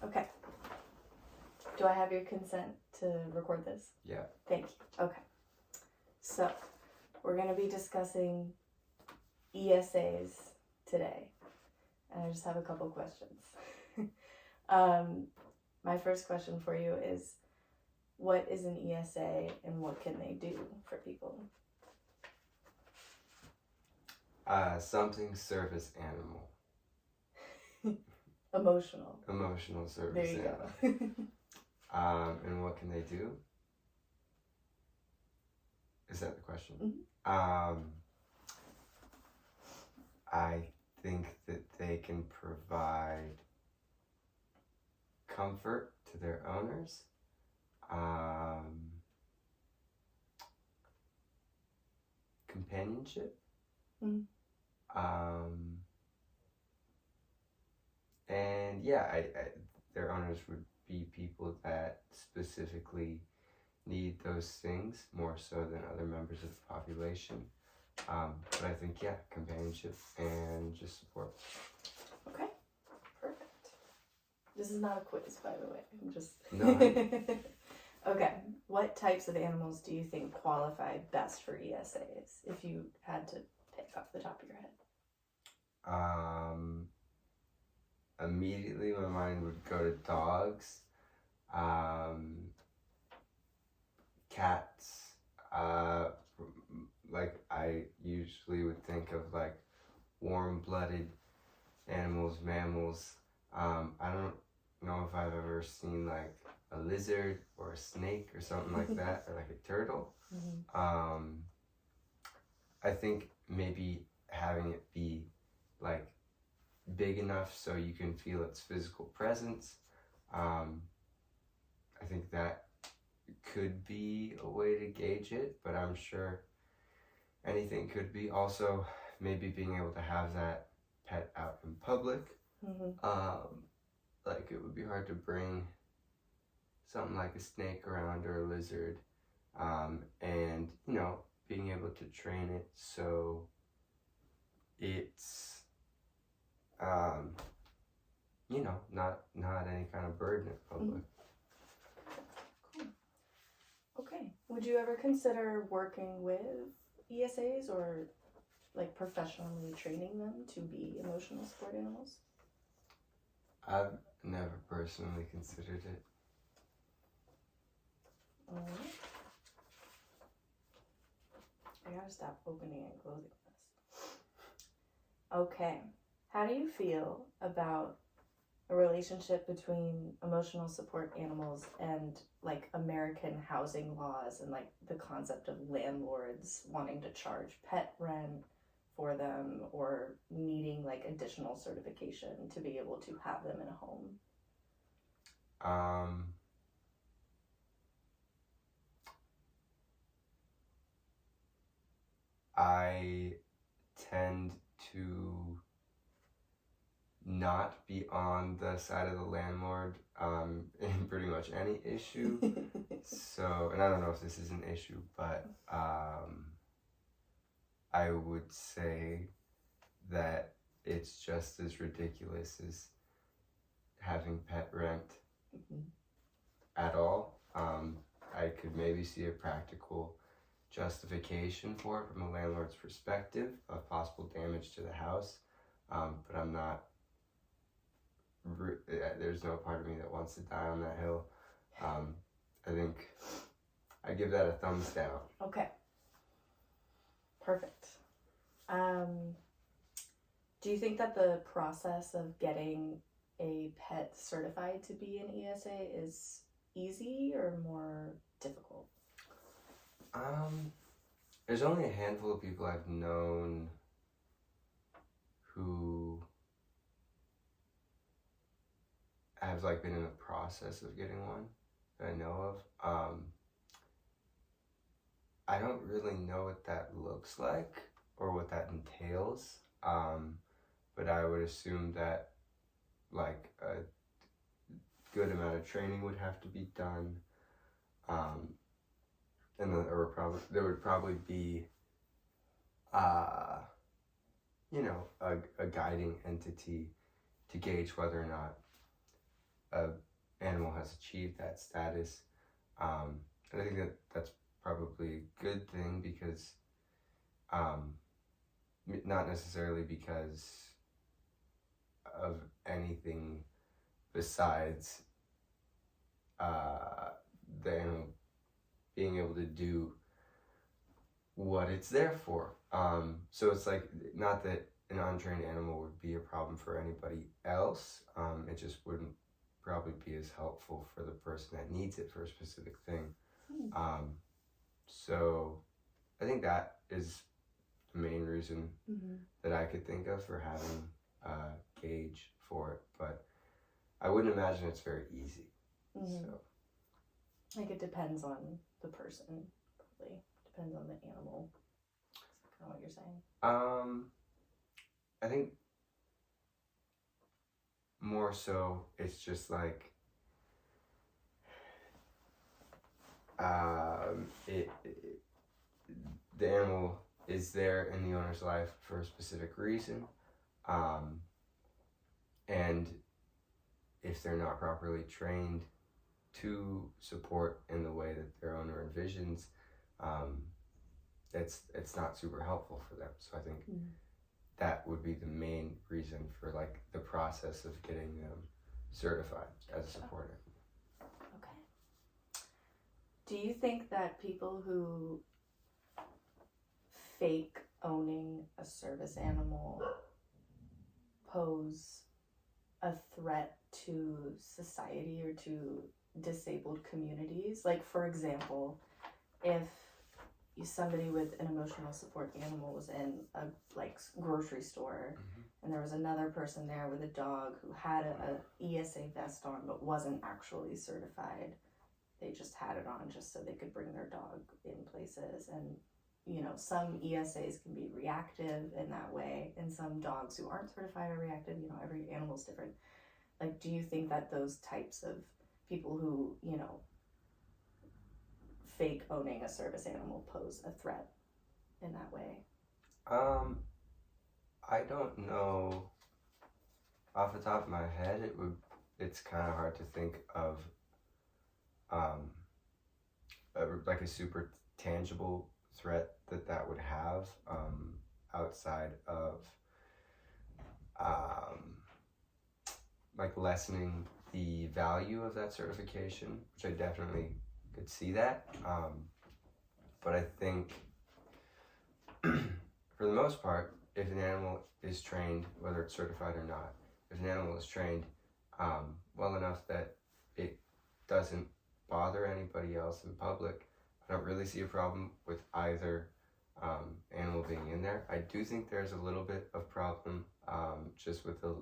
Okay. Do I have your consent to record this? Yeah. Thank you. Okay. So, we're going to be discussing ESAs today. And I just have a couple questions. My first question for you is, what is an ESA and what can they do for people? Something service animal. Emotional. Emotional service There you animal. go. And what can they do? Is that the question? Mm-hmm. I think that they can provide comfort to their owners. Companionship. Mm-hmm. And yeah, their owners would be people that specifically need those things more so than other members of the population. But I think, yeah, companionship and just support. Okay, perfect. This is not a quiz, by the way. I'm just... No. Okay, what types of animals do you think qualify best for ESAs, if you had to pick off the top of your head? Immediately my mind would go to dogs, cats, like I usually would think of like warm-blooded animals, mammals. I don't know if I've ever seen like a lizard or a snake or something like that, or like a turtle. Mm-hmm. I think maybe having it be like big enough so you can feel its physical presence. I think that could be a way to gauge it, but I'm sure anything could be. Also, maybe being able to have that pet out in public. Mm-hmm. Like it would be hard to bring something like a snake around or a lizard, and you know, being able to train it so it's you know, not any kind of burden in public. Mm-hmm. Cool. Okay. Would you ever consider working with ESAs or like professionally training them to be emotional support animals? I've never personally considered it. Alright. I gotta stop opening and closing this. Okay. How do you feel about a relationship between emotional support animals and like American housing laws and like the concept of landlords wanting to charge pet rent for them or needing like additional certification to be able to have them in a home? I tend to not be on the side of the landlord in pretty much any issue. So, and I don't know if this is an issue, but I would say that it's just as ridiculous as having pet rent at all. I could maybe see a practical justification for it from a landlord's perspective of possible damage to the house, but I'm not. There's no part of me that wants to die on that hill. I think I give that a thumbs down. Okay. Perfect. Do you think that the process of getting a pet certified to be an ESA is easy or more difficult? There's only a handful of people I've known who have like been in the process of getting one that I know of. I don't really know what that looks like or what that entails, but I would assume that like a good amount of training would have to be done, and then there would probably be you know, a guiding entity to gauge whether or not a animal has achieved that status. And I think that that's probably a good thing because, not necessarily because of anything besides the animal being able to do what it's there for. So it's like, not that an untrained animal would be a problem for anybody else. It just wouldn't probably be as helpful for the person that needs it for a specific thing. So I think that is the main reason that I could think of for having a gauge for it. But I wouldn't imagine it's very easy. So, like, it depends on the person, probably. Depends on the animal. That's kind of what you're saying. I think more so it's just like the animal is there in the owner's life for a specific reason, and if they're not properly trained to support in the way that their owner envisions, it's not super helpful for them. So I think that would be the main reason for like the process of getting them certified as a support animal. Okay. Do you think that people who fake owning a service animal pose a threat to society or to disabled communities? Like, for example, if somebody with an emotional support animal was in a grocery store and there was another person there with a dog who had a ESA vest on but wasn't actually certified, they just had it on just so they could bring their dog in places. And some ESAs can be reactive in that way, and some dogs who aren't certified are reactive. Every animal's different. Like, do you think that those types of people who, fake owning a service animal pose a threat in that way? I don't know off the top of my head. It's kind of hard to think of like a super tangible threat that would have outside of like lessening the value of that certification, which I definitely could see that. But I think for the most part, if an animal is trained, whether it's certified or not, if an animal is trained well enough that it doesn't bother anybody else in public, I don't really see a problem with either animal being in there. I do think there's a little bit of problem just with the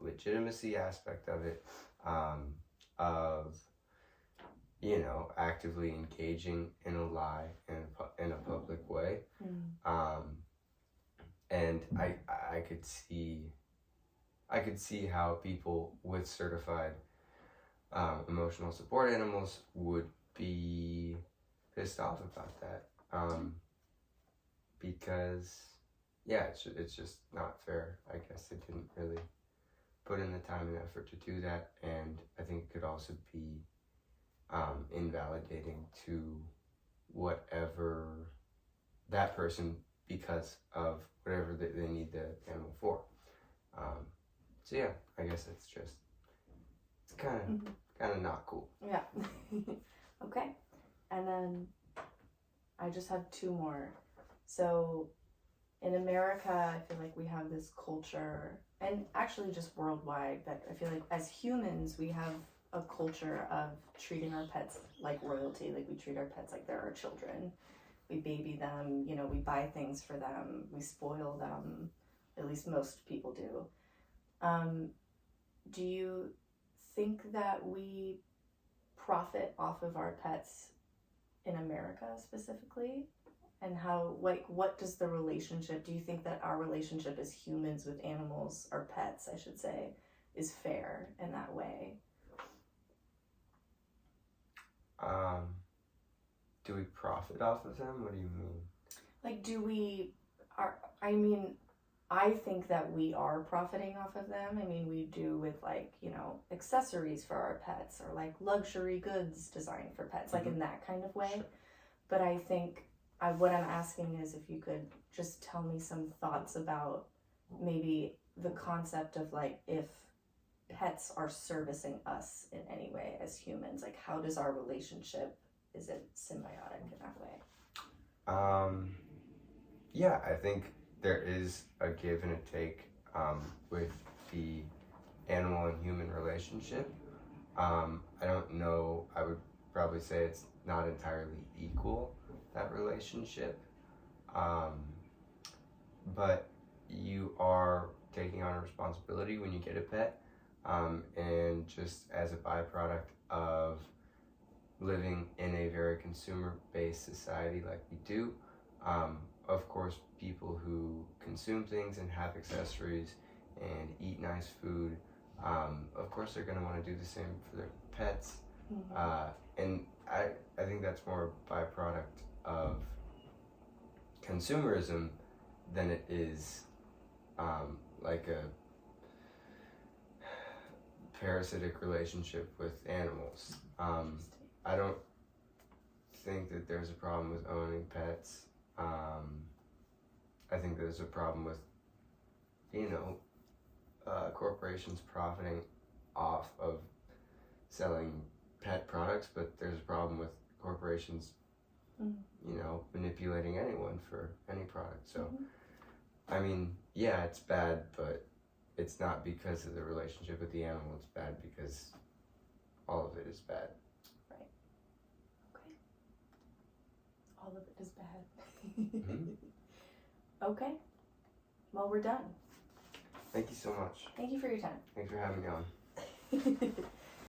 legitimacy aspect of it, of actively engaging in a lie in a public way. And I could see how people with certified emotional support animals would be pissed off about that, because it's just not fair. I guess they didn't really put in the time and effort to do that, and I think it could also be invalidating to whatever that person, because of whatever they need the animal for. So yeah, I guess it's kind of not cool. Yeah. Okay. And then I just have two more. So in America, I feel like we have this culture, and actually just worldwide, that I feel like as humans, we have a culture of treating our pets like royalty. Like, we treat our pets like they're our children. We baby them, we buy things for them, we spoil them. At least most people do. Do you think that we profit off of our pets in America specifically? And how, what does the relationship, do you think that our relationship as humans with animals, or pets, I should say, is fair in that way? Do we profit off of them? What do you mean? Like, I think that we are profiting off of them. I mean, we do with like, you know, accessories for our pets or like luxury goods designed for pets, like in that kind of way. Sure. But I think what I'm asking is if you could just tell me some thoughts about maybe the concept of like if pets are servicing us in any way as humans, like how does our relationship, is it symbiotic in that way? Yeah, I think there is a give and a take with the animal and human relationship. I don't know, I would probably say it's not entirely equal, that relationship. But you are taking on a responsibility when you get a pet, and just as a byproduct of living in a very consumer-based society like we do, of course, people who consume things and have accessories and eat nice food, of course they're going to want to do the same for their pets. And I think that's more a byproduct of consumerism than it is like a parasitic relationship with animals. I don't think that there's a problem with owning pets. I think there's a problem with, you know, corporations profiting off of selling pet products, but there's a problem with corporations, you know, manipulating anyone for any product. So, I mean, yeah, it's bad, but it's not because of the relationship with the animal. It's bad because all of it is bad. Right. Okay. All of it is bad. Okay. Well, we're done. Thank you so much. Thank you for your time. Thanks for having me on.